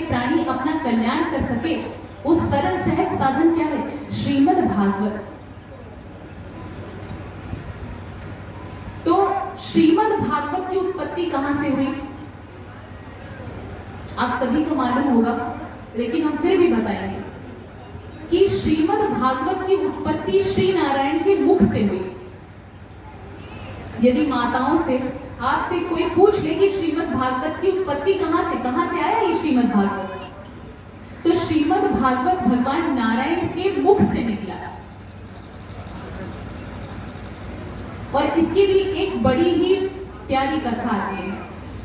प्राणी अपना कल्याण कर सके, उस सरल सहज साधन क्या है? श्रीमद् भागवत। तो श्रीमद् भागवत की उत्पत्ति कहां से हुई? आप सभी को मालूम होगा, लेकिन हम फिर भी बताएंगे कि श्रीमद् भागवत की उत्पत्ति श्री नारायण के मुख से हुई। यदि माताओं से आपसे कोई पूछ ले कि श्रीमद् भागवत की उत्पत्ति कहां से आया ये श्रीमद् भागवत, तो श्रीमद् भागवत भगवान नारायण के मुख से निकला। और इसकी भी एक बड़ी ही प्यारी कथा आती है,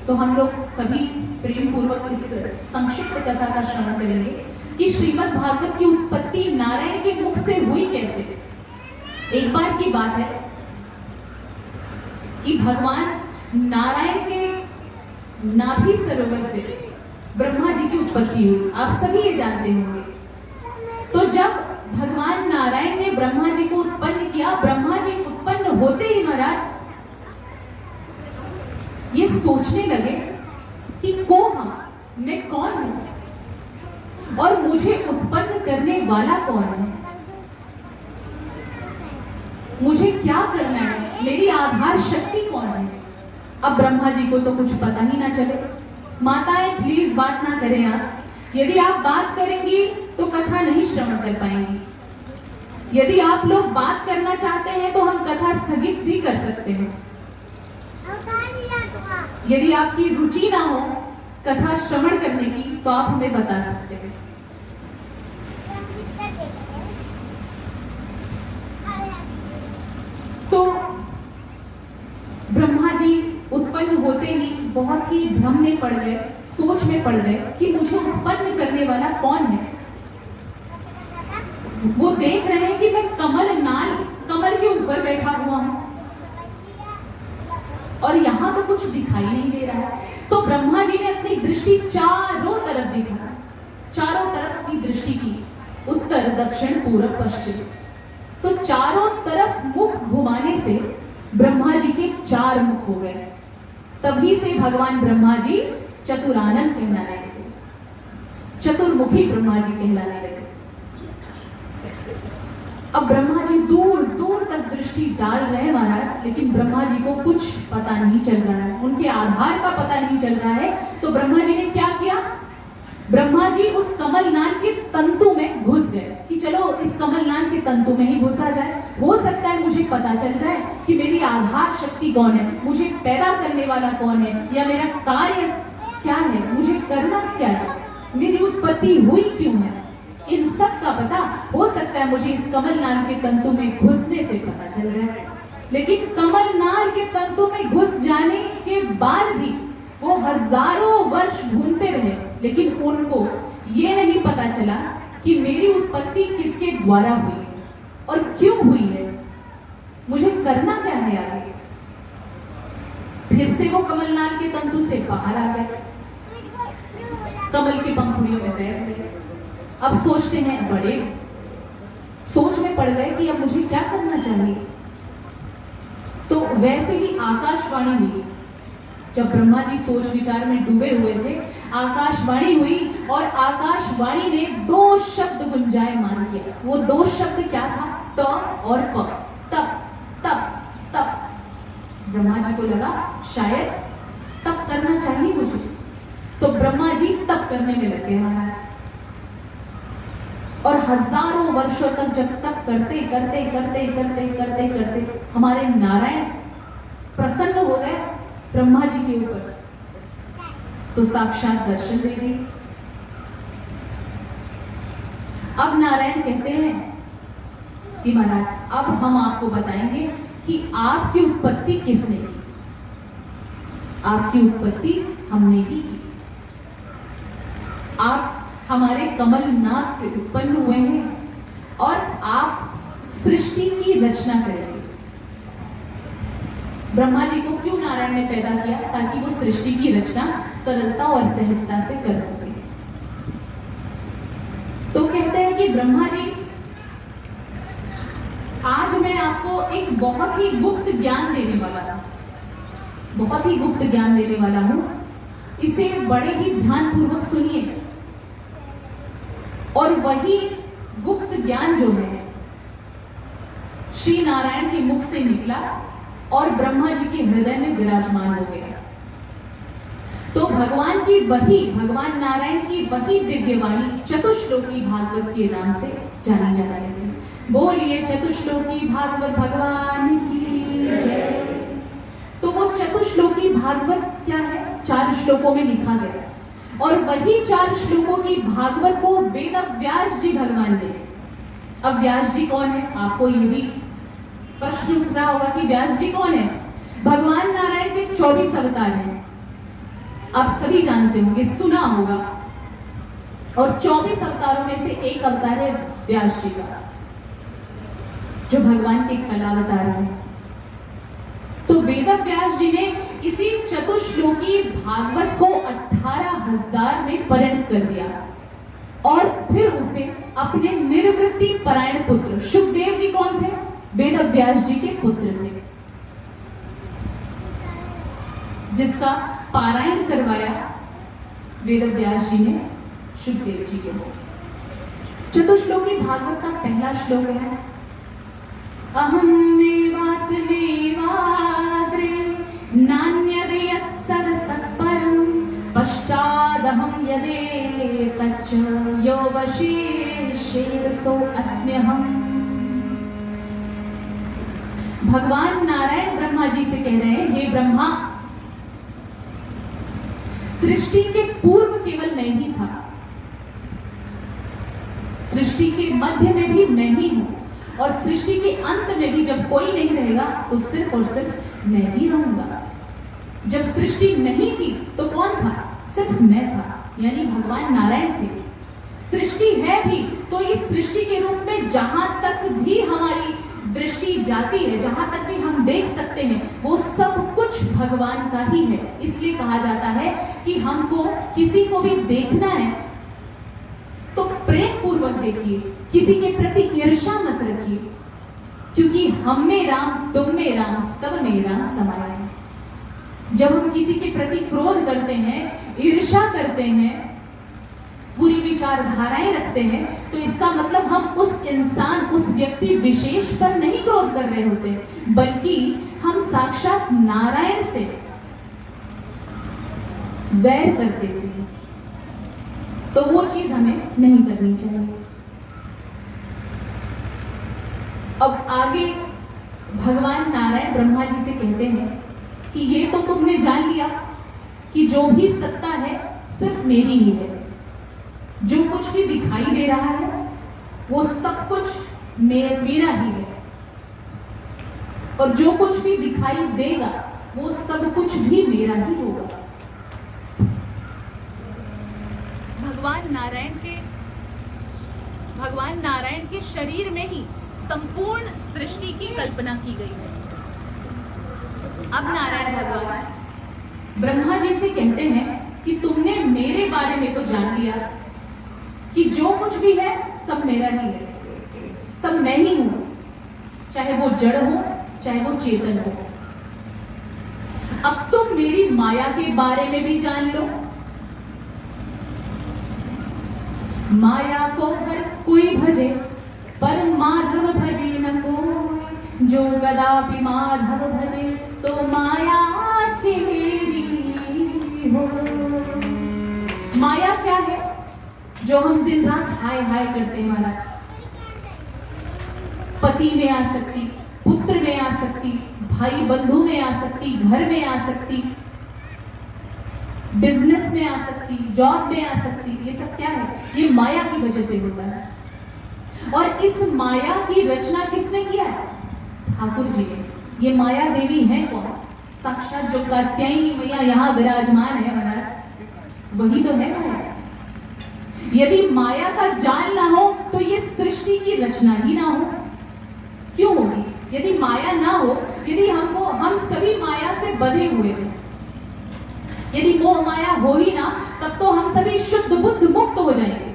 तो हम लोग सभी प्रेम पूर्वक इस संक्षिप्त कथा का श्रवण करेंगे कि श्रीमद् भागवत की उत्पत्ति नारायण के मुख से हुई कैसे। एक बार की बात है कि भगवान नारायण के नाभि सरोवर से ब्रह्मा जी की उत्पत्ति हुई। आप सभी ये जानते होंगे। तो जब भगवान नारायण ने ब्रह्मा जी को उत्पन्न किया, ब्रह्मा जी उत्पन्न होते ही महाराज ये सोचने लगे कि मैं कौन हूं और मुझे उत्पन्न करने वाला कौन है, मुझे क्या करना है, मेरी आधार शक्ति कौन है। अब ब्रह्मा जी को तो कुछ पता ही ना चले। माताएं प्लीज बात ना करें आप, यदि आप बात करेंगी तो कथा नहीं श्रवण कर पाएंगी। यदि आप लोग बात करना चाहते हैं तो हम कथा स्थगित भी कर सकते हैं। यदि आपकी रुचि ना हो कथा श्रवण करने की तो आप हमें बता सकते हैं। तो ब्रह्मा जी उत्पन्न होते ही बहुत ही भ्रम में पड़ गए, सोच में पड़ गए कि मुझे उत्पन्न करने वाला कौन है। वो देख रहे हैं कि मैं कमल के ऊपर बैठा हुआ हूं और यहां तो कुछ दिखाई नहीं दे रहा है। तो ब्रह्मा जी ने अपनी दृष्टि चारों तरफ दिखा, चारों तरफ अपनी दृष्टि की, उत्तर दक्षिण पूर्व पश्चिम। तो चारों तरफ मुख घुमाने से ब्रह्मा जी के 4 मुख हो गए। तभी से भगवान ब्रह्मा जी चतुरानन कहलाने लगे, चतुर्मुखी ब्रह्मा जी कहलाने लगे। अब ब्रह्मा जी दूर दूर तक दृष्टि डाल रहे हैं महाराज, लेकिन ब्रह्मा जी को कुछ पता नहीं चल रहा है, उनके आधार का पता नहीं चल रहा है। तो ब्रह्मा जी ने क्या किया? ब्रह्मा जी उस कमलनाल के तंतु में घुस गए कि चलो इस कमलनाल के तंतु में ही घुसा जाए, हो सकता है मुझे पता चल जाए कि मेरी आधार शक्ति कौन है, मुझे पैदा करने वाला कौन है, या मेरा कार्य क्या है, मुझे करना क्या है, मेरी उत्पत्ति हुई क्यों है, इन सब का पता हो सकता है मुझे इस कमलनाल के तंतु में घुसने से पता चल जाए। लेकिन कमलनाल के तंतु में घुस जाने के बाद भी वो हजारों वर्ष ढूंढते रहे, लेकिन उनको ये नहीं पता चला कि मेरी उत्पत्ति किसके द्वारा हुई है और क्यों हुई है, मुझे करना क्या है आगे। फिर से वो कमलनाल के तंतु से बाहर आ गए, कमल की पंखुड़ियों में बैठ गए। अब सोचते हैं, बड़े सोच में पड़ गए कि अब मुझे क्या करना चाहिए। तो वैसे ही आकाशवाणी हुई। जब ब्रह्मा जी सोच विचार में डूबे हुए थे, आकाशवाणी हुई और आकाशवाणी ने 2 शब्द गुंजायमान किया। वो 2 शब्द क्या था? त और प। तप तप तप। ब्रह्मा जी को लगा शायद तप करना चाहिए मुझे, तो ब्रह्मा जी तप करने में लगे महाराज। और हजारों वर्षों तक जब तक करते करते करते करते करते करते हमारे नारायण प्रसन्न हो गए ब्रह्मा जी के ऊपर, तो साक्षात दर्शन दे दी। अब नारायण कहते हैं कि महाराज अब हम आपको बताएंगे कि आपकी उत्पत्ति किसने की। आपकी उत्पत्ति हमने ही की। आप हमारे कमल नाग से उत्पन्न हुए हैं और आप सृष्टि की रचना करेंगे। ब्रह्मा जी को क्यों नारायण ने पैदा किया? ताकि वो सृष्टि की रचना सरलता और सहजता से कर सके। तो कहते हैं कि ब्रह्मा जी, आज मैं आपको एक बहुत ही गुप्त ज्ञान देने वाला हूं, बहुत ही गुप्त ज्ञान देने वाला हूं। इसे बड़े ही ध्यानपूर्वक सुनिए। वही गुप्त ज्ञान जो है श्री नारायण के मुख से निकला और ब्रह्मा जी के हृदय में विराजमान हो गया। तो भगवान नारायण की वही दिव्य वाणी चतुश्लोकी भागवत के नाम से जानी जा रही है। बोलिए चतुश्लोकी भागवत भगवान की जय। तो वो चतुश्लोकी भागवत क्या है? 4 श्लोकों में लिखा गया और वही 4 श्लोकों की भागवत को वेद व्यास जी भगवान ने। अब व्यास जी कौन है? आपको ये भी प्रश्न उठ रहा होगा कि व्यास जी कौन है? भगवान नारायण के 24 अवतार हैं, आप सभी जानते होंगे, सुना होगा। और 24 अवतारों में से एक अवतार है व्यास जी का, जो भगवान के कलावतार है। तो वेद व्यास जी ने इसी चतुश्लोकी भागवत को 18,000 में परिणत कर दिया और फिर उसे अपने निर्वृत्ति परायण पुत्र शुकदेव जी कौन थे? वेद व्यास जी के पुत्र थे, जिसका पारायण करवाया वेद व्यास जी ने शुकदेव जी को। चतुश्लोकी भागवत का पहला श्लोक है अहम नेवास्मि वाग्रे नान्यदेयत् सरसत्परं पश्चादहं यदेतच्च यो वशीर्षेद सो अस्म्यहम्। भगवान नारायण ब्रह्मा जी से कह रहे हैं, हे ब्रह्मा, सृष्टि के पूर्व केवल मैं ही था, सृष्टि के मध्य में भी मैं ही हूं और सृष्टि के अंत में भी जब कोई नहीं रहेगा तो सिर्फ और सिर्फ मैं ही रहूंगा। जब सृष्टि नहीं थी तो कौन था? सिर्फ मैं था, यानी भगवान नारायण थे। सृष्टि है भी तो इस सृष्टि के रूप में जहां तक भी हमारी दृष्टि जाती है, जहां तक भी हम देख सकते हैं, वो सब कुछ भगवान का ही है। इसलिए कहा जाता है कि हमको किसी को भी देखना है तो प्रेम पूर्वक देखिए, किसी के प्रति ईर्ष्या मत रखिए, क्योंकि हम में राम, तुम में राम, सब में राम समाया है। जब हम किसी के प्रति क्रोध करते हैं, ईर्ष्या करते हैं, बुरी विचारधाराएं रखते हैं, तो इसका मतलब हम उस इंसान, उस व्यक्ति विशेष पर नहीं क्रोध कर रहे होते, बल्कि हम साक्षात नारायण से वैर कर देते हैं। तो वो चीज हमें नहीं करनी चाहिए। अब आगे भगवान नारायण ब्रह्मा जी से कहते हैं कि ये तो तुमने जान लिया कि जो भी सत्ता है सिर्फ मेरी ही है, जो कुछ भी दिखाई दे रहा है वो सब कुछ मेरा ही है, और जो कुछ भी दिखाई देगा वो सब कुछ भी मेरा ही होगा। भगवान नारायण के शरीर में ही संपूर्ण सृष्टि की कल्पना की गई है। अब नारायण भगवान ब्रह्मा जी से कहते हैं कि तुमने मेरे बारे में तो जान लिया कि जो कुछ भी है सब मेरा ही है, सब मैं ही हूं, चाहे वो जड़ हो चाहे वो चेतन हो। अब तुम मेरी माया के बारे में भी जान लो। माया को हर कोई भजे पर माधव भजे न कोई, जो कदापि माधव भजे तो माया चेरी हो। माया क्या है? जो हम दिन रात हाय हाय करते हैं महाराज। पति में आ सकती, पुत्र में आ सकती, भाई बंधु में आ सकती, घर में आ सकती, बिजनेस में आ सकती, जॉब में आ सकती। ये सब क्या है? ये माया की वजह से होता है। और इस माया की रचना किसने किया है? ठाकुर जी ने। ये माया देवी है कौन? साक्षात जो कात्यायनी मैया यहाँ विराजमान है महाराज, वही तो है माया। यदि माया का जाल ना हो तो ये सृष्टि की रचना ही ना हो। क्यों होगी? यदि माया ना हो, यदि हम सभी माया से बंधे हुए हैं, यदि मोह माया हो ही ना, तब तो हम सभी शुद्ध बुद्ध मुक्त हो जाएंगे।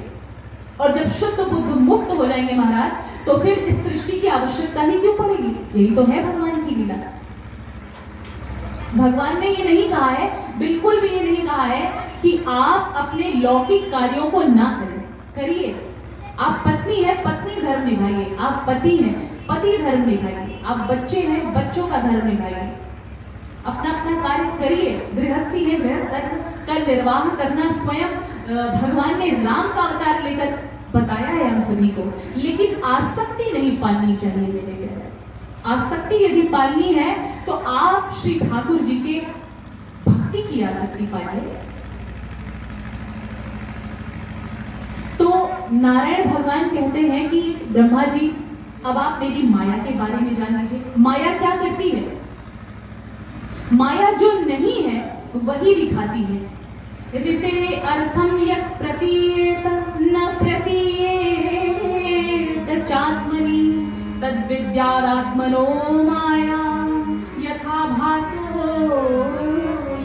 और जब शुद्ध बुद्ध मुक्त हो जाएंगे महाराज, तो फिर इस सृष्टि की आवश्यकता ही क्यों पड़ेगी? यही तो है भगवान की लीला। भगवान ने ये नहीं कहा है, बिल्कुल भी ये नहीं कहा है कि आप अपने लौकिक कार्यों को ना करें। करिए, आप पत्नी है, पत्नी धर्म निभाइए। आप पति हैं, पति धर्म निभाइए। आप बच्चे हैं, बच्चों का धर्म निभाइए। अपना अपना कार्य करिए। गृहस्थी है, गृहस्थ धर्म का निर्वाह करना स्वयं भगवान ने राम का अवतार लेकर बताया है हम सभी को। लेकिन आसक्ति नहीं पालनी चाहिए मेरे प्यारे। आसक्ति यदि पालनी है तो आप श्री ठाकुर जी के भक्ति की आसक्ति पाइए। तो नारायण भगवान कहते हैं कि ब्रह्मा जी अब आप मेरी माया के बारे में जान लीजिए। माया क्या करती है? माया जो नहीं है वही दिखाती है। ऋते अर्थम यत् प्रतीयेत न प्रतीयेत चात्मनि तद्विद्यादात्मनो माया यथा भासो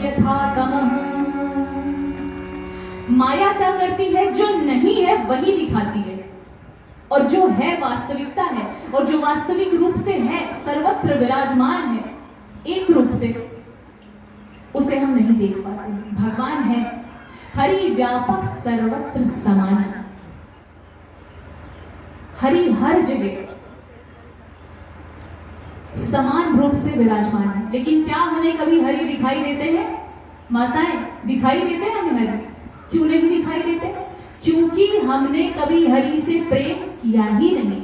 यथा तमः। माया क्या करती है? जो नहीं है वही दिखाती है, और जो है वास्तविकता है, और जो वास्तविक रूप से है, सर्वत्र विराजमान है एक रूप से, उसे हम नहीं देख पाते। भगवान है हरि व्यापक सर्वत्र समान। हरि हर जगह समान रूप से विराजमान है। लेकिन क्या हमें कभी हरि दिखाई देते हैं? माताएं, दिखाई देते हैं हमें हरि? क्यों नहीं दिखाई देते? क्योंकि हमने कभी हरि से प्रेम किया ही नहीं।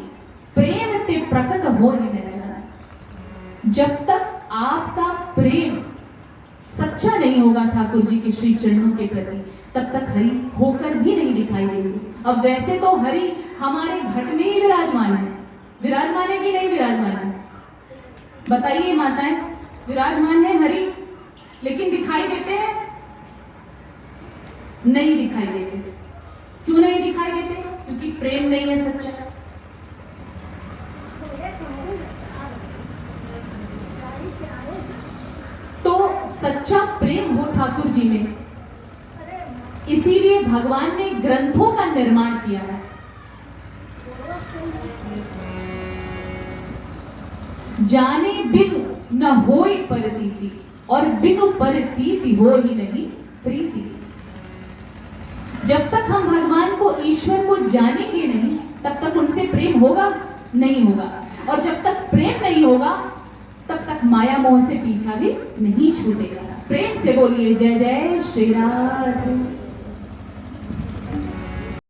प्रेम ते प्रकट हो ही नहीं जाना। जब तक आपका प्रेम सच्चा नहीं होगा ठाकुर जी के श्री चरणों के प्रति, तब तक हरि होकर भी नहीं दिखाई देंगे। अब वैसे तो हरि हमारे घट में ही विराजमान है। विराजमान है कि नहीं विराजमान है? बताइए माताएं, विराजमान है हरि, लेकिन दिखाई देते हैं? नहीं दिखाई देते। क्यों नहीं दिखाई देते? क्योंकि प्रेम नहीं है सच्चा। तो सच्चा प्रेम हो ठाकुर जी में, इसीलिए भगवान ने ग्रंथों का निर्माण किया है। जाने बिनु न होई परतीति, और बिनु परतीति हो ही नहीं प्रीति। जब तक हम भगवान को, ईश्वर को जानेंगे नहीं, तब तक उनसे प्रेम होगा नहीं होगा। और जब तक प्रेम नहीं होगा तब तक माया मोह से पीछा भी नहीं छूटेगा। प्रेम से बोलिए जय जय श्री राम।